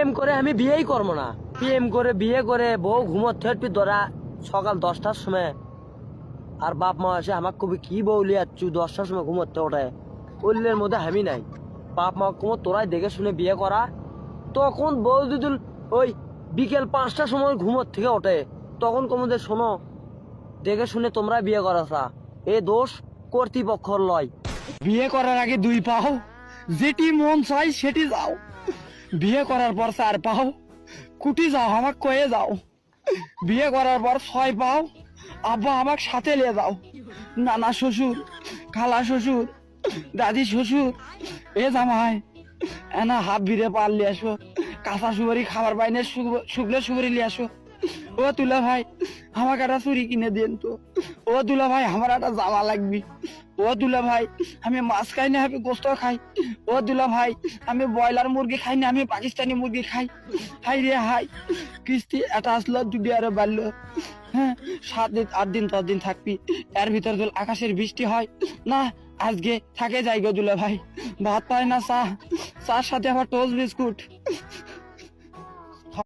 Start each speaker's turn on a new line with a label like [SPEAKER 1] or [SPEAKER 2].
[SPEAKER 1] প্রেম করে আমি বিয়েই করবো না। প্রেম করে বিয়ে করে বউ ঘুমোতে থাকবি ধরা সকাল 10টার সময়, আর বাপ মা এসে আমাকে কবি কি বউলি আচ্ছু 10টার সময় ঘুমোতে ওঠে, ওইলের মধ্যে আমি নাই। বাপ মা কুমো তোরাই দেখে শুনে বিয়ে করা। তখন বউ যদি ওই বিকেল 5টার সময় ঘুমোর থেকে ওঠে, তখন কমদের শোনো দেখে শুনে তোমরা বিয়ে করাছা, এ দোষ কর্তৃপক্ষর লয়। বিয়ে করার আগে 2 পাও, যেটি মন চাই সেটি যাও। বিয়ে করার পর 4 পাও, কুটি যাও আমাকে কয়ে যাও। বিয়ে করার পর 6 পাও, আব্বা আমাকে সাথে নিয়ে যাও। নানা শ্বশুর, খালা শ্বশুর, দাদি শ্বশুর, এ জামাই এনা হাত ভিড়ে পাল নিয়ে আসো, কাঁচা সুপারি খাবার বাইনে শুকনো সুপারি নিয়ে আসো। ও তুলা ভাই আমাকে একটা চুরি কিনে দেন তো। ও তুলা ভাই আমার একটা জামা লাগবে। ও দুলা ভাই আমি মাছ খাই না, আমি গোস্ত খাই। ও দুলা ভাই আমি ব্রয়লার মুরগি খাই না, আমি পাকিস্তানি মুরগি খাই। হাই রে হাই, কিস্তি এটা আসলো, দুটি আরো বাড়লো। হ্যাঁ 7 দিন 8 দিন 10 দিন থাকবি, এর ভিতর যদি আকাশের বৃষ্টি হয় না, আজকে থাকে যাই গো দুলা ভাই। ভাত পায় না, চা, চার সাথে আবার টোস্ট বিস্কুট।